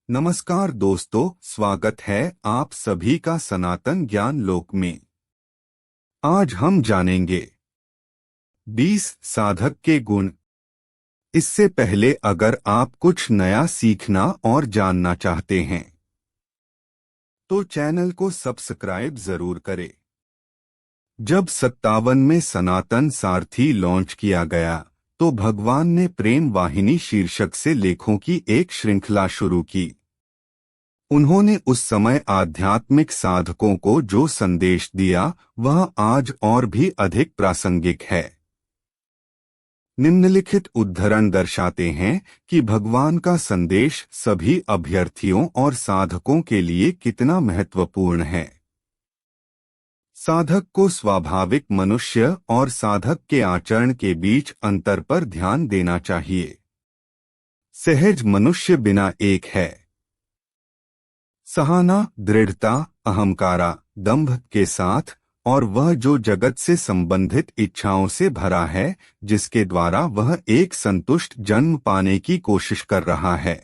नमस्कार दोस्तों, स्वागत है आप सभी का सनातन ज्ञान लोक में। आज हम जानेंगे 20 साधक के गुण। इससे पहले अगर आप कुछ नया सीखना और जानना चाहते हैं तो चैनल को सब्सक्राइब जरूर करें। जब 57 में सनातन सारथी लॉन्च किया गया तो भगवान ने प्रेम वाहिनी शीर्षक से लेखों की एक श्रृंखला शुरू की। उन्होंने उस समय आध्यात्मिक साधकों को जो संदेश दिया वह आज और भी अधिक प्रासंगिक है। निम्नलिखित उद्धरण दर्शाते हैं कि भगवान का संदेश सभी अभ्यर्थियों और साधकों के लिए कितना महत्वपूर्ण है। साधक को स्वाभाविक मनुष्य और साधक के आचरण के बीच अंतर पर ध्यान देना चाहिए। सहज मनुष्य बिना एक है। सहाना, दृढ़ता, अहंकारा, दंभ के साथ, और वह जो जगत से संबंधित इच्छाओं से भरा है, जिसके द्वारा वह एक संतुष्ट जन्म पाने की कोशिश कर रहा है।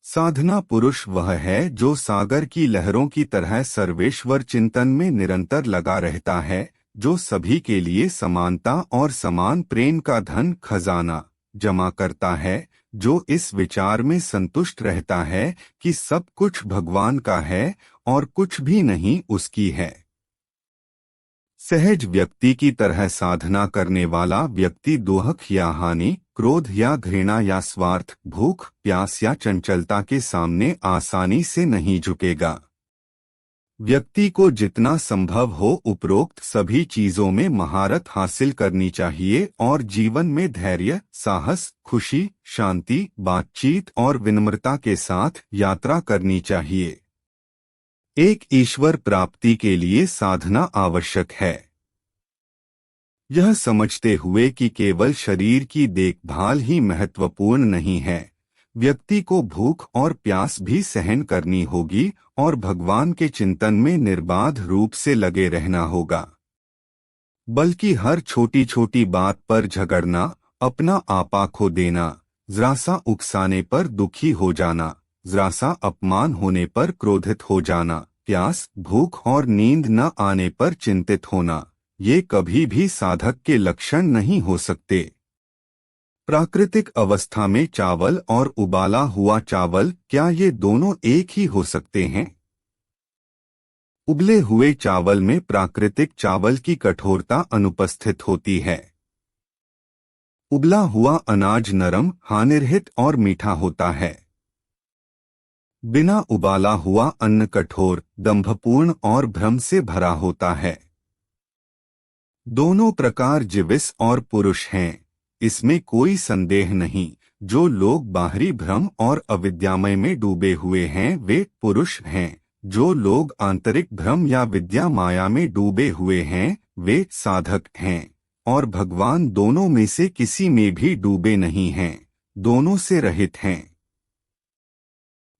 साधना पुरुष वह है जो सागर की लहरों की तरह सर्वेश्वर चिंतन में निरंतर लगा रहता है, जो सभी के लिए समानता और समान प्रेम का धन खजाना जमा करता है, जो इस विचार में संतुष्ट रहता है कि सब कुछ भगवान का है और कुछ भी नहीं उसकी है। सहज व्यक्ति की तरह साधना करने वाला व्यक्ति दुख या हानि, क्रोध या घृणा या स्वार्थ, भूख, प्यास या चंचलता के सामने आसानी से नहीं झुकेगा। व्यक्ति को जितना संभव हो उपरोक्त सभी चीजों में महारत हासिल करनी चाहिए और जीवन में धैर्य, साहस, खुशी, शांति, बातचीत और विनम्रता के साथ यात्रा करनी चाहिए। एक ईश्वर प्राप्ति के लिए साधना आवश्यक है। यह समझते हुए कि केवल शरीर की देखभाल ही महत्वपूर्ण नहीं है, व्यक्ति को भूख और प्यास भी सहन करनी होगी और भगवान के चिंतन में निर्बाध रूप से लगे रहना होगा। बल्कि हर छोटी छोटी बात पर झगड़ना, अपना आपा खो देना, जरा सा उकसाने पर दुखी हो जाना, जरा सा अपमान होने पर क्रोधित हो जाना, प्यास, भूख और नींद न आने पर चिंतित होना, ये कभी भी साधक के लक्षण नहीं हो सकते। प्राकृतिक अवस्था में चावल और उबाला हुआ चावल, क्या ये दोनों एक ही हो सकते हैं? उबले हुए चावल में प्राकृतिक चावल की कठोरता अनुपस्थित होती है। उबला हुआ अनाज नरम, हानिरहित और मीठा होता है। बिना उबाला हुआ अन्न कठोर, दंभपूर्ण और भ्रम से भरा होता है। दोनों प्रकार जीविस और पुरुष हैं, इसमें कोई संदेह नहीं। जो लोग बाहरी भ्रम और अविद्यामय में डूबे हुए हैं वे पुरुष हैं, जो लोग आंतरिक भ्रम या विद्या माया में डूबे हुए हैं वे साधक हैं, और भगवान दोनों में से किसी में भी डूबे नहीं हैं, दोनों से रहित हैं।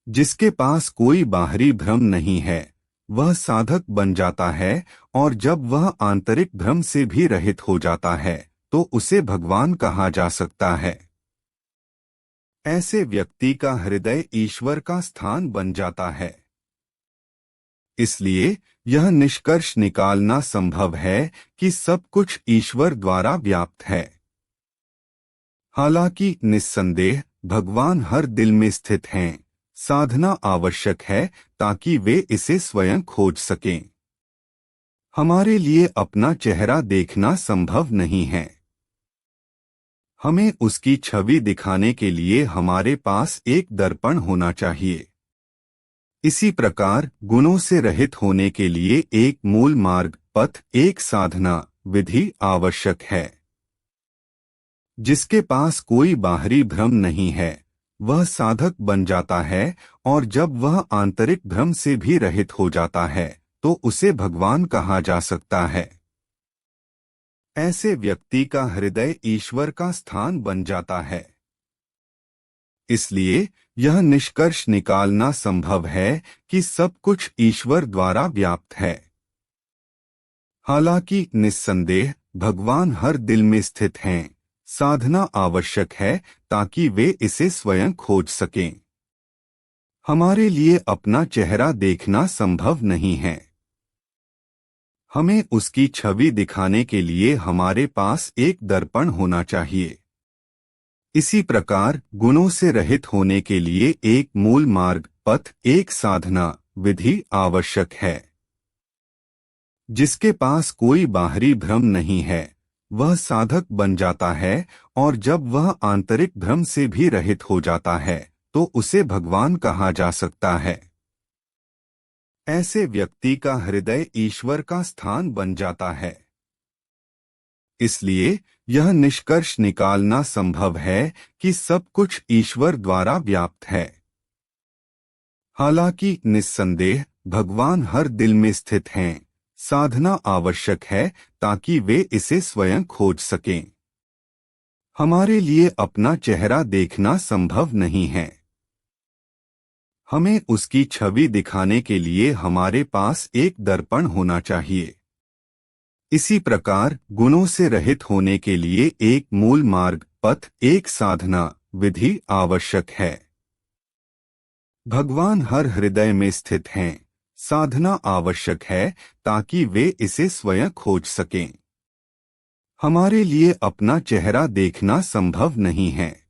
जिसके पास कोई बाहरी भ्रम नहीं है वह साधक बन जाता है, और जब वह आंतरिक भ्रम से भी रहित हो जाता है तो उसे भगवान कहा जा सकता है। ऐसे व्यक्ति का हृदय ईश्वर का स्थान बन जाता है। इसलिए यह निष्कर्ष निकालना संभव है कि सब कुछ ईश्वर द्वारा व्याप्त है। हालांकि निस्संदेह भगवान हर दिल में स्थित हैं। साधना आवश्यक है ताकि वे इसे स्वयं खोज सकें। हमारे लिए अपना चेहरा देखना संभव नहीं है। हमें उसकी छवि दिखाने के लिए हमारे पास एक दर्पण होना चाहिए। इसी प्रकार गुणों से रहित होने के लिए एक मूल मार्ग, पथ, एक साधना विधि आवश्यक है। जिसके पास कोई बाहरी भ्रम नहीं है वह साधक बन जाता है, और जब वह आंतरिक भ्रम से भी रहित हो जाता है तो उसे भगवान कहा जा सकता है। ऐसे व्यक्ति का हृदय ईश्वर का स्थान बन जाता है। इसलिए यह निष्कर्ष निकालना संभव है कि सब कुछ ईश्वर द्वारा व्याप्त है। हालांकि निस्संदेह भगवान हर दिल में स्थित हैं। साधना आवश्यक है ताकि वे इसे स्वयं खोज सकें। हमारे लिए अपना चेहरा देखना संभव नहीं है। हमें उसकी छवि दिखाने के लिए हमारे पास एक दर्पण होना चाहिए। इसी प्रकार गुणों से रहित होने के लिए एक मूल मार्ग, पथ, एक साधना, विधि आवश्यक है। जिसके पास कोई बाहरी भ्रम नहीं है वह साधक बन जाता है, और जब वह आंतरिक भ्रम से भी रहित हो जाता है तो उसे भगवान कहा जा सकता है। ऐसे व्यक्ति का हृदय ईश्वर का स्थान बन जाता है। इसलिए यह निष्कर्ष निकालना संभव है कि सब कुछ ईश्वर द्वारा व्याप्त है। हालांकि निस्संदेह भगवान हर दिल में स्थित हैं। साधना आवश्यक है ताकि वे इसे स्वयं खोज सकें। हमारे लिए अपना चेहरा देखना संभव नहीं है। हमें उसकी छवि दिखाने के लिए हमारे पास एक दर्पण होना चाहिए। इसी प्रकार गुणों से रहित होने के लिए एक मूल मार्ग, पथ, एक साधना, विधि आवश्यक है। भगवान हर हृदय में स्थित हैं। साधना आवश्यक है ताकि वे इसे स्वयं खोज सकें। हमारे लिए अपना चेहरा देखना संभव नहीं है।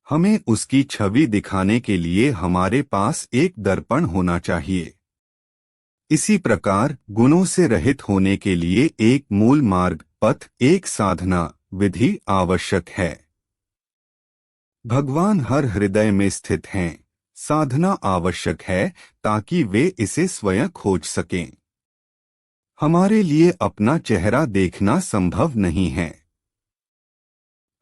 हमें उसकी छवि दिखाने के लिए हमारे पास एक दर्पण होना चाहिए। इसी प्रकार गुणों से रहित होने के लिए एक मूल मार्ग, पथ, एक साधना, विधि आवश्यक है। भगवान हर हृदय में स्थित हैं। साधना आवश्यक है ताकि वे इसे स्वयं खोज सकें। हमारे लिए अपना चेहरा देखना संभव नहीं है।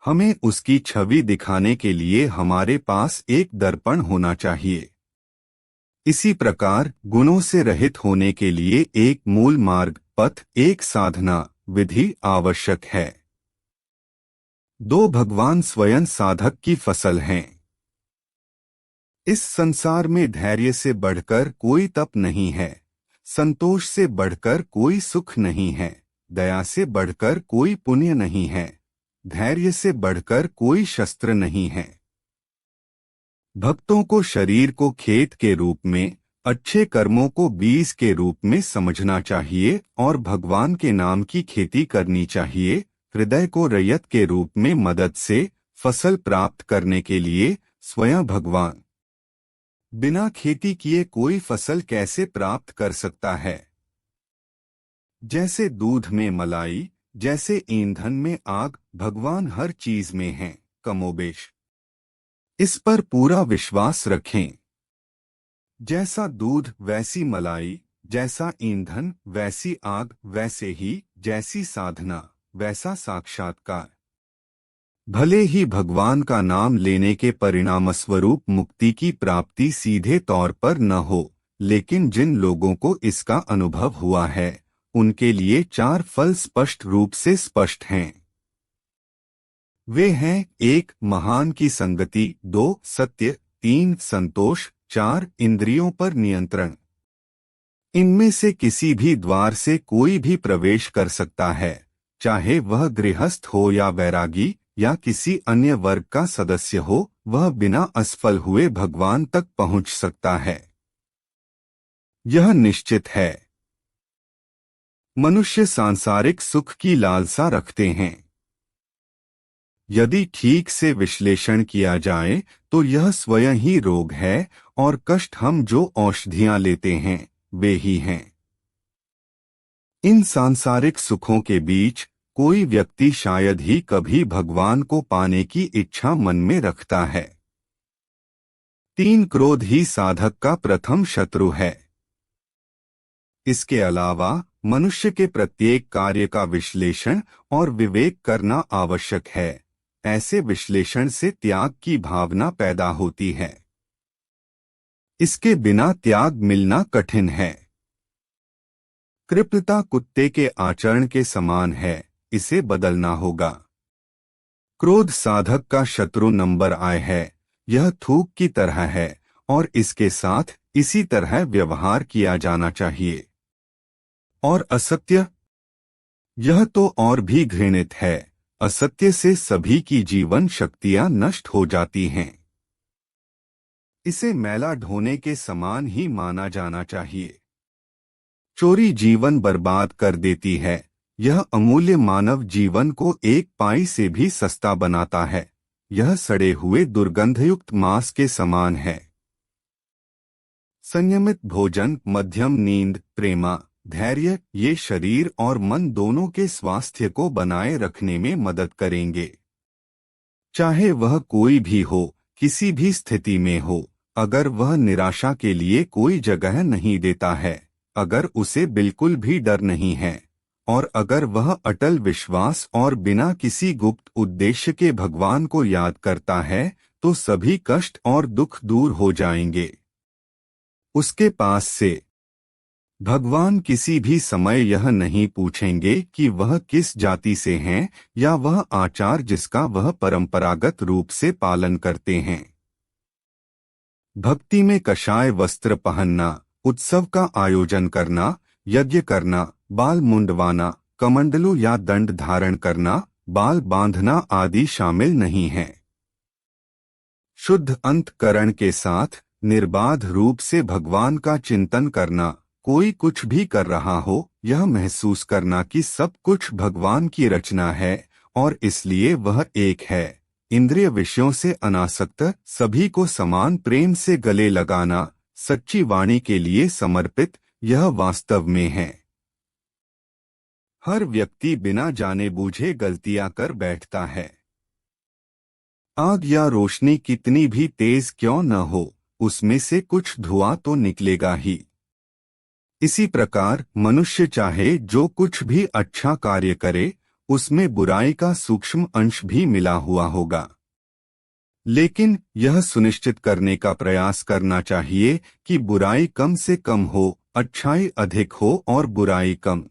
हमें उसकी छवि दिखाने के लिए हमारे पास एक दर्पण होना चाहिए। इसी प्रकार गुणों से रहित होने के लिए एक मूल मार्ग, पथ, एक साधना, विधि आवश्यक है। दो भगवान स्वयं साधक की फसल हैं। इस संसार में धैर्य से बढ़कर कोई तप नहीं है, संतोष से बढ़कर कोई सुख नहीं है, दया से बढ़कर कोई पुण्य नहीं है, धैर्य से बढ़कर कोई शस्त्र नहीं है। भक्तों को शरीर को खेत के रूप में, अच्छे कर्मों को बीज के रूप में समझना चाहिए और भगवान के नाम की खेती करनी चाहिए। हृदय को रैयत के रूप में मदद से फसल प्राप्त करने के लिए स्वयं भगवान। बिना खेती किए कोई फसल कैसे प्राप्त कर सकता है? जैसे दूध में मलाई, जैसे ईंधन में आग, भगवान हर चीज में हैं, कमोबेश। इस पर पूरा विश्वास रखें। जैसा दूध वैसी मलाई, जैसा ईंधन वैसी आग, वैसे ही जैसी साधना वैसा साक्षात्कार। भले ही भगवान का नाम लेने के परिणामस्वरूप मुक्ति की प्राप्ति सीधे तौर पर न हो, लेकिन जिन लोगों को इसका अनुभव हुआ है उनके लिए चार फल स्पष्ट रूप से स्पष्ट हैं। वे हैं: 1 महान की संगति, 2 सत्य, 3 संतोष, 4 इंद्रियों पर नियंत्रण। इनमें से किसी भी द्वार से कोई भी प्रवेश कर सकता है, चाहे वह गृहस्थ हो या वैरागी या किसी अन्य वर्ग का सदस्य हो, वह बिना असफल हुए भगवान तक पहुंच सकता है। यह निश्चित है। मनुष्य सांसारिक सुख की लालसा रखते हैं। यदि ठीक से विश्लेषण किया जाए तो यह स्वयं ही रोग है और कष्ट हम जो औषधियां लेते हैं वे ही हैं। इन सांसारिक सुखों के बीच कोई व्यक्ति शायद ही कभी भगवान को पाने की इच्छा मन में रखता है। 3 क्रोध ही साधक का प्रथम शत्रु है। इसके अलावा मनुष्य के प्रत्येक कार्य का विश्लेषण और विवेक करना आवश्यक है। ऐसे विश्लेषण से त्याग की भावना पैदा होती है। इसके बिना त्याग मिलना कठिन है। कृपणता कुत्ते के आचरण के समान है, इसे बदलना होगा। क्रोध साधक का शत्रु नंबर आय है। यह थूक की तरह है और इसके साथ इसी तरह व्यवहार किया जाना चाहिए। और असत्य, यह तो और भी घृणित है। असत्य से सभी की जीवन शक्तियां नष्ट हो जाती हैं। इसे मैला ढोने के समान ही माना जाना चाहिए। चोरी जीवन बर्बाद कर देती है। यह अमूल्य मानव जीवन को एक पाई से भी सस्ता बनाता है। यह सड़े हुए दुर्गंधयुक्त मांस के समान है। संयमित भोजन, मध्यम नींद, प्रेमा, धैर्य, ये शरीर और मन दोनों के स्वास्थ्य को बनाए रखने में मदद करेंगे। चाहे वह कोई भी हो, किसी भी स्थिति में हो, अगर वह निराशा के लिए कोई जगह नहीं देता है, अगर उसे बिल्कुल भी डर नहीं है, और अगर वह अटल विश्वास और बिना किसी गुप्त उद्देश्य के भगवान को याद करता है, तो सभी कष्ट और दुख दूर हो जाएंगे। उसके पास से भगवान किसी भी समय यह नहीं पूछेंगे कि वह किस जाति से हैं या वह आचार जिसका वह परंपरागत रूप से पालन करते हैं। भक्ति में कषाय वस्त्र पहनना, उत्सव का आयोजन करना, यज्ञ करना, बाल मुंडवाना, कमंडलू या दंड धारण करना, बाल बांधना आदि शामिल नहीं है। शुद्ध अंतःकरण के साथ निर्बाध रूप से भगवान का चिंतन करना, कोई कुछ भी कर रहा हो, यह महसूस करना कि सब कुछ भगवान की रचना है और इसलिए वह एक है। इंद्रिय विषयों से अनासक्त, सभी को समान प्रेम से गले लगाना, सच्ची वाणी के लिए समर्पित, यह वास्तव में है। हर व्यक्ति बिना जाने बूझे गलतियां कर बैठता है। आग या रोशनी कितनी भी तेज क्यों न हो, उसमें से कुछ धुआं तो निकलेगा ही। इसी प्रकार मनुष्य चाहे जो कुछ भी अच्छा कार्य करे, उसमें बुराई का सूक्ष्म अंश भी मिला हुआ होगा। लेकिन यह सुनिश्चित करने का प्रयास करना चाहिए कि बुराई कम से कम हो, अच्छाई अधिक हो और बुराई कम।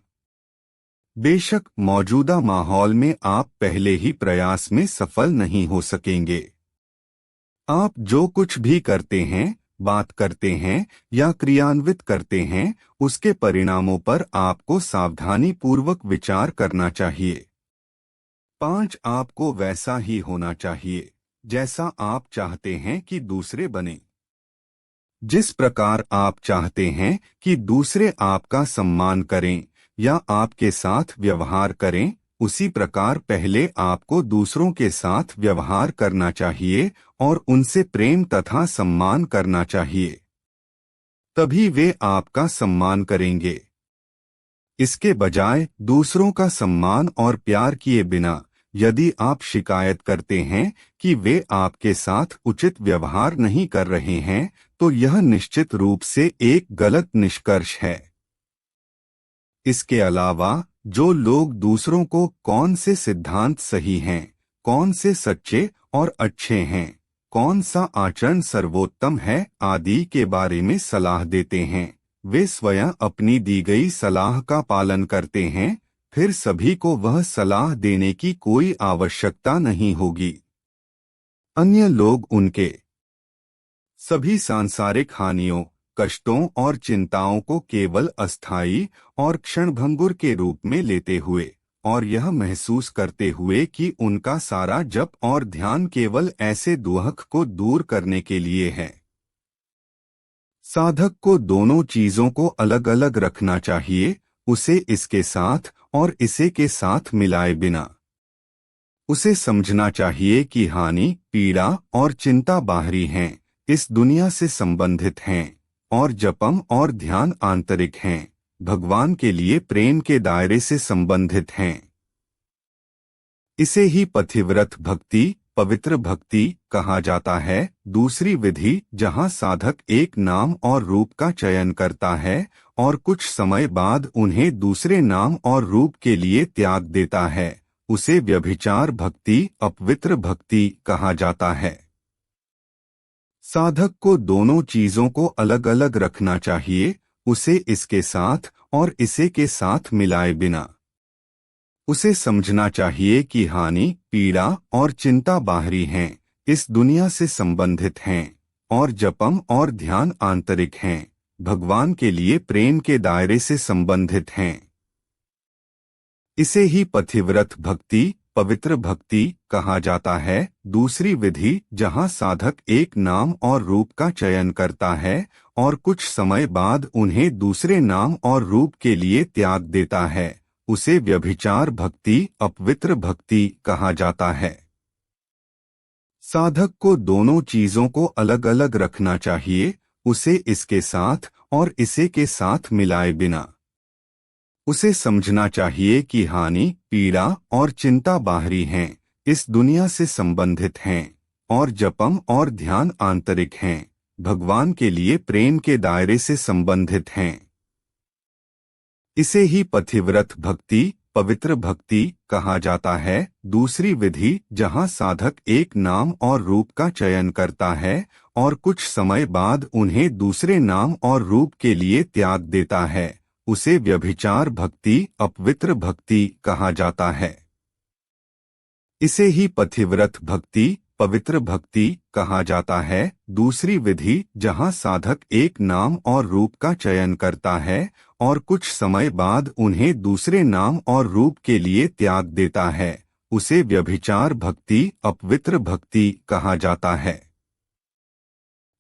बेशक मौजूदा माहौल में आप पहले ही प्रयास में सफल नहीं हो सकेंगे। आप जो कुछ भी करते हैं, बात करते हैं या क्रियान्वित करते हैं, उसके परिणामों पर आपको सावधानी पूर्वक विचार करना चाहिए। 5. आपको वैसा ही होना चाहिए जैसा आप चाहते हैं कि दूसरे बने। जिस प्रकार आप चाहते हैं कि दूसरे आपका सम्मान करें या आपके साथ व्यवहार करें, उसी प्रकार पहले आपको दूसरों के साथ व्यवहार करना चाहिए और उनसे प्रेम तथा सम्मान करना चाहिए। तभी वे आपका सम्मान करेंगे। इसके बजाय दूसरों का सम्मान और प्यार किए बिना यदि आप शिकायत करते हैं कि वे आपके साथ उचित व्यवहार नहीं कर रहे हैं, तो यह निश्चित रूप से एक गलत निष्कर्ष है। इसके अलावा जो लोग दूसरों को कौन से सिद्धांत सही हैं, कौन से सच्चे और अच्छे हैं, कौन सा आचरण सर्वोत्तम है आदि के बारे में सलाह देते हैं, वे स्वयं अपनी दी गई सलाह का पालन करते हैं, फिर सभी को वह सलाह देने की कोई आवश्यकता नहीं होगी। अन्य लोग उनके सभी सांसारिक हानियों, कष्टों और चिंताओं को केवल अस्थायी और क्षणभंगुर के रूप में लेते हुए और यह महसूस करते हुए कि उनका सारा जप और ध्यान केवल ऐसे दुख को दूर करने के लिए है। साधक को दोनों चीजों को अलग अलग रखना चाहिए, उसे इसके साथ और इसे के साथ मिलाए बिना। उसे समझना चाहिए कि हानि, पीड़ा और चिंता बाहरी हैं, इस दुनिया से संबंधित हैं, और जपम और ध्यान आंतरिक हैं, भगवान के लिए प्रेम के दायरे से संबंधित हैं। इसे ही पथिव्रत भक्ति, पवित्र भक्ति कहा जाता है। दूसरी विधि जहाँ साधक एक नाम और रूप का चयन करता है और कुछ समय बाद उन्हें दूसरे नाम और रूप के लिए त्याग देता है, उसे व्यभिचार भक्ति, अपवित्र भक्ति कहा जाता है। साधक को दोनों चीजों को अलग अलग रखना चाहिए, उसे इसके साथ और इसे के साथ मिलाए बिना। उसे समझना चाहिए कि हानि, पीड़ा और चिंता बाहरी हैं, इस दुनिया से संबंधित हैं, और जपम और ध्यान आंतरिक हैं, भगवान के लिए प्रेम के दायरे से संबंधित हैं। इसे ही पथिव्रत भक्ति, पवित्र भक्ति कहा जाता है दूसरी विधि जहाँ साधक एक नाम और रूप का चयन करता है और कुछ समय बाद उन्हें दूसरे नाम और रूप के लिए त्याग देता है, उसे व्यभिचार भक्ति अपवित्र भक्ति कहा जाता है। साधक को दोनों चीजों को अलग अलग रखना चाहिए, उसे इसके साथ और इसे के साथ मिलाए बिना। उसे समझना चाहिए कि हानि, पीड़ा और चिंता बाहरी हैं, इस दुनिया से संबंधित हैं, और जपम और ध्यान आंतरिक हैं, भगवान के लिए प्रेम के दायरे से संबंधित हैं। इसे ही पथिव्रत भक्ति पवित्र भक्ति कहा जाता है दूसरी विधि जहाँ साधक एक नाम और रूप का चयन करता है और कुछ समय बाद उन्हें दूसरे नाम और रूप के लिए त्याग देता है, उसे व्यभिचार भक्ति अपवित्र भक्ति कहा जाता है। इसे ही पथिव्रत भक्ति पवित्र भक्ति कहा जाता है दूसरी विधि जहाँ साधक एक नाम और रूप का चयन करता है और कुछ समय बाद उन्हें दूसरे नाम और रूप के लिए त्याग देता है, उसे व्यभिचार भक्ति अपवित्र भक्ति कहा जाता है।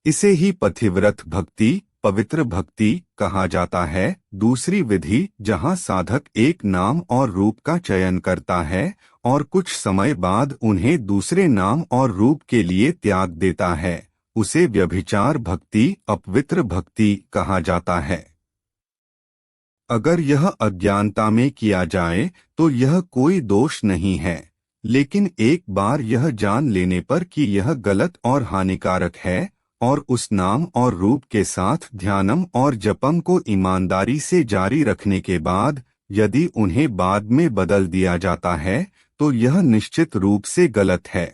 इसे ही पथिव्रत भक्ति पवित्र भक्ति कहा जाता है दूसरी विधि जहाँ साधक एक नाम और रूप का चयन करता है और कुछ समय बाद उन्हें दूसरे नाम और रूप के लिए त्याग देता है, उसे व्यभिचार भक्ति अपवित्र भक्ति कहा जाता है। अगर यह अज्ञानता में किया जाए तो यह कोई दोष नहीं है, लेकिन एक बार यह जान लेने पर कि यह गलत और हानिकारक है और उस नाम और रूप के साथ ध्यानम और जपम को ईमानदारी से जारी रखने के बाद यदि उन्हें बाद में बदल दिया जाता है तो यह निश्चित रूप से गलत है।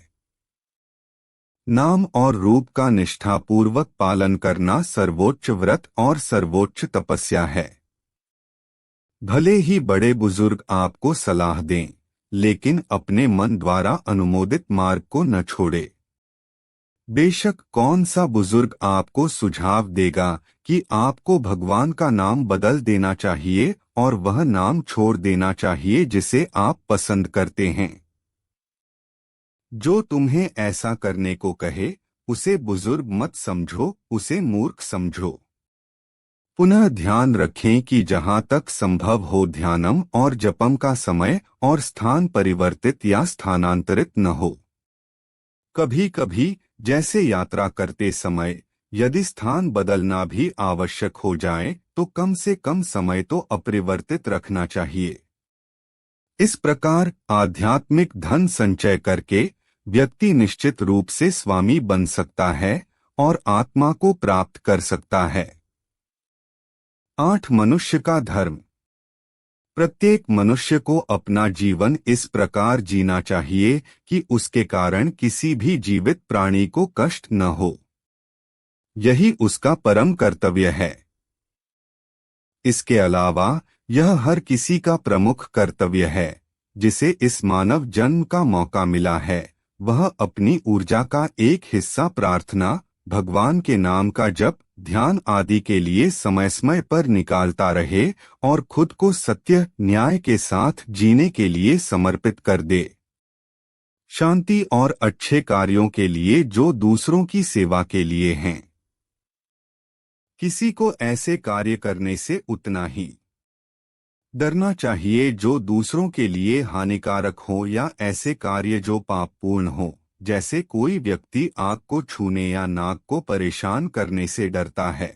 नाम और रूप का निष्ठापूर्वक पालन करना सर्वोच्च व्रत और सर्वोच्च तपस्या है। भले ही बड़े बुजुर्ग आपको सलाह दें, लेकिन अपने मन द्वारा अनुमोदित मार्ग को न छोड़े। बेशक कौन सा बुजुर्ग आपको सुझाव देगा कि आपको भगवान का नाम बदल देना चाहिए और वह नाम छोड़ देना चाहिए जिसे आप पसंद करते हैं। जो तुम्हें ऐसा करने को कहे उसे बुजुर्ग मत समझो, उसे मूर्ख समझो। पुनः ध्यान रखें कि जहाँ तक संभव हो ध्यानम और जपम का समय और स्थान परिवर्तित या स्थानांतरित न हो। कभी कभी जैसे यात्रा करते समय यदि स्थान बदलना भी आवश्यक हो जाए तो कम से कम समय तो अपरिवर्तित रखना चाहिए। इस प्रकार आध्यात्मिक धन संचय करके व्यक्ति निश्चित रूप से स्वामी बन सकता है और आत्मा को प्राप्त कर सकता है। 8 मनुष्य का धर्म। प्रत्येक मनुष्य को अपना जीवन इस प्रकार जीना चाहिए कि उसके कारण किसी भी जीवित प्राणी को कष्ट न हो। यही उसका परम कर्तव्य है। इसके अलावा यह हर किसी का प्रमुख कर्तव्य है जिसे इस मानव जन्म का मौका मिला है, वह अपनी ऊर्जा का एक हिस्सा प्रार्थना, भगवान के नाम का जप, ध्यान आदि के लिए समय समय पर निकालता रहे और खुद को सत्य न्याय के साथ जीने के लिए समर्पित कर दे। शांति और अच्छे कार्यों के लिए जो दूसरों की सेवा के लिए हैं। किसी को ऐसे कार्य करने से उतना ही डरना चाहिए जो दूसरों के लिए हानिकारक हो या ऐसे कार्य जो पापपूर्ण हो, जैसे कोई व्यक्ति आग को छूने या नाक को परेशान करने से डरता है।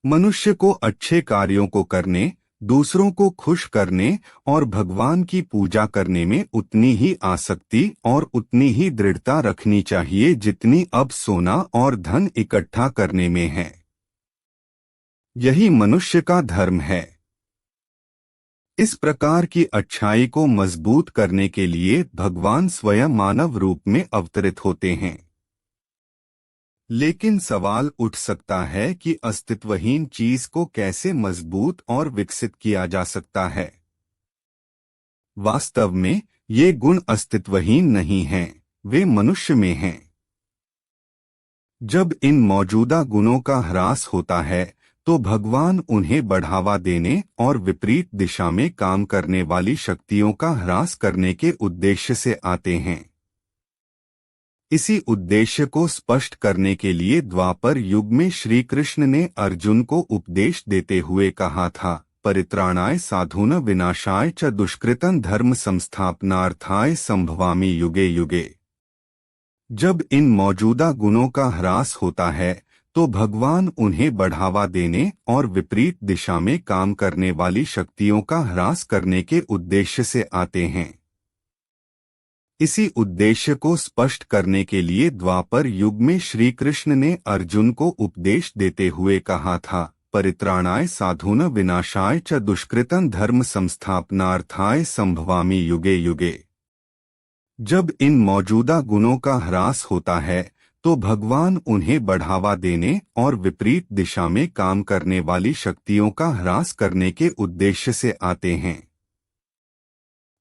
मनुष्य को अच्छे कार्यों को करने, दूसरों को खुश करने और भगवान की पूजा करने में उतनी ही आसक्ति और उतनी ही दृढ़ता रखनी चाहिए जितनी अब सोना और धन इकट्ठा करने में है। यही मनुष्य का धर्म है। इस प्रकार की अच्छाई को मजबूत करने के लिए भगवान स्वयं मानव रूप में अवतरित होते हैं। लेकिन सवाल उठ सकता है कि अस्तित्वहीन चीज को कैसे मजबूत और विकसित किया जा सकता है। वास्तव में ये गुण अस्तित्वहीन नहीं हैं, वे मनुष्य में हैं। जब इन मौजूदा गुणों का ह्रास होता है तो भगवान उन्हें बढ़ावा देने और विपरीत दिशा में काम करने वाली शक्तियों का ह्रास करने के उद्देश्य से आते हैं। इसी उद्देश्य को स्पष्ट करने के लिए द्वापर युग में श्री कृष्ण ने अर्जुन को उपदेश देते हुए कहा था, परित्राणाय साधून विनाशाय च दुष्कृतं धर्म संस्थापनार्थाय संभवामि युगे युगे। जब इन मौजूदा गुणों का ह्रास होता है तो भगवान उन्हें बढ़ावा देने और विपरीत दिशा में काम करने वाली शक्तियों का ह्रास करने के उद्देश्य से आते हैं। इसी उद्देश्य को स्पष्ट करने के लिए द्वापर युग में श्री कृष्ण ने अर्जुन को उपदेश देते हुए कहा था, परित्राणाय साधून विनाशाय च दुष्कृतं धर्म संस्थापनार्थाय संभवामि युगे युगे। जब इन मौजूदा गुणों का ह्रास होता है तो भगवान उन्हें बढ़ावा देने और विपरीत दिशा में काम करने वाली शक्तियों का ह्रास करने के उद्देश्य से आते हैं।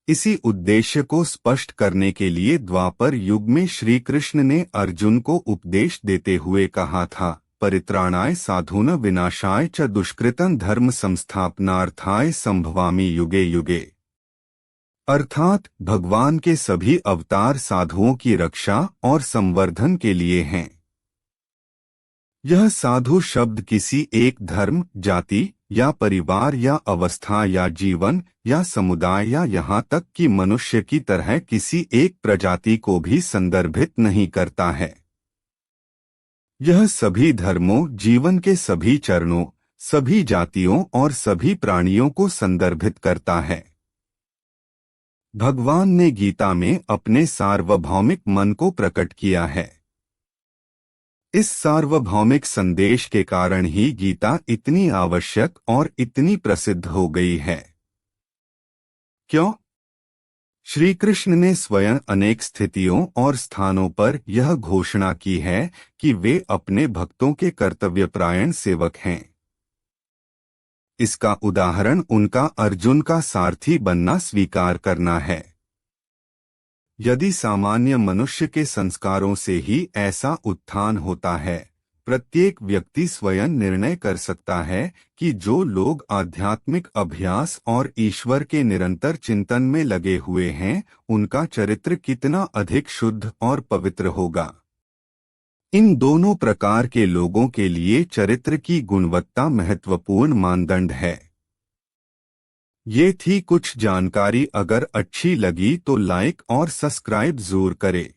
इसी उद्देश्य को स्पष्ट करने के लिए द्वापर युग में श्री कृष्ण ने अर्जुन को उपदेश देते हुए कहा था, परित्राणाय साधून विनाशाय च दुष्कृतं धर्म संस्थापनार्थाय संभवामि युगे युगे। अर्थात भगवान के सभी अवतार साधुओं की रक्षा और संवर्धन के लिए हैं। यह साधु शब्द किसी एक धर्म, जाति या परिवार या अवस्था या जीवन या समुदाय या यहाँ तक कि मनुष्य की तरह किसी एक प्रजाति को भी संदर्भित नहीं करता है। यह सभी धर्मों, जीवन के सभी चरणों, सभी जातियों और सभी प्राणियों को संदर्भित करता है। भगवान ने गीता में अपने सार्वभौमिक मन को प्रकट किया है। इस सार्वभौमिक संदेश के कारण ही गीता इतनी आवश्यक और इतनी प्रसिद्ध हो गई है। क्यों? श्री कृष्ण ने स्वयं अनेक स्थितियों और स्थानों पर यह घोषणा की है कि वे अपने भक्तों के कर्तव्यपरायण सेवक हैं। इसका उदाहरण उनका अर्जुन का सारथी बनना स्वीकार करना है। यदि सामान्य मनुष्य के संस्कारों से ही ऐसा उत्थान होता है, प्रत्येक व्यक्ति स्वयं निर्णय कर सकता है कि जो लोग आध्यात्मिक अभ्यास और ईश्वर के निरंतर चिंतन में लगे हुए हैं, उनका चरित्र कितना अधिक शुद्ध और पवित्र होगा। इन दोनों प्रकार के लोगों के लिए चरित्र की गुणवत्ता महत्वपूर्ण मानदंड है। ये थी कुछ जानकारी। अगर अच्छी लगी तो लाइक और सब्सक्राइब जरूर करें।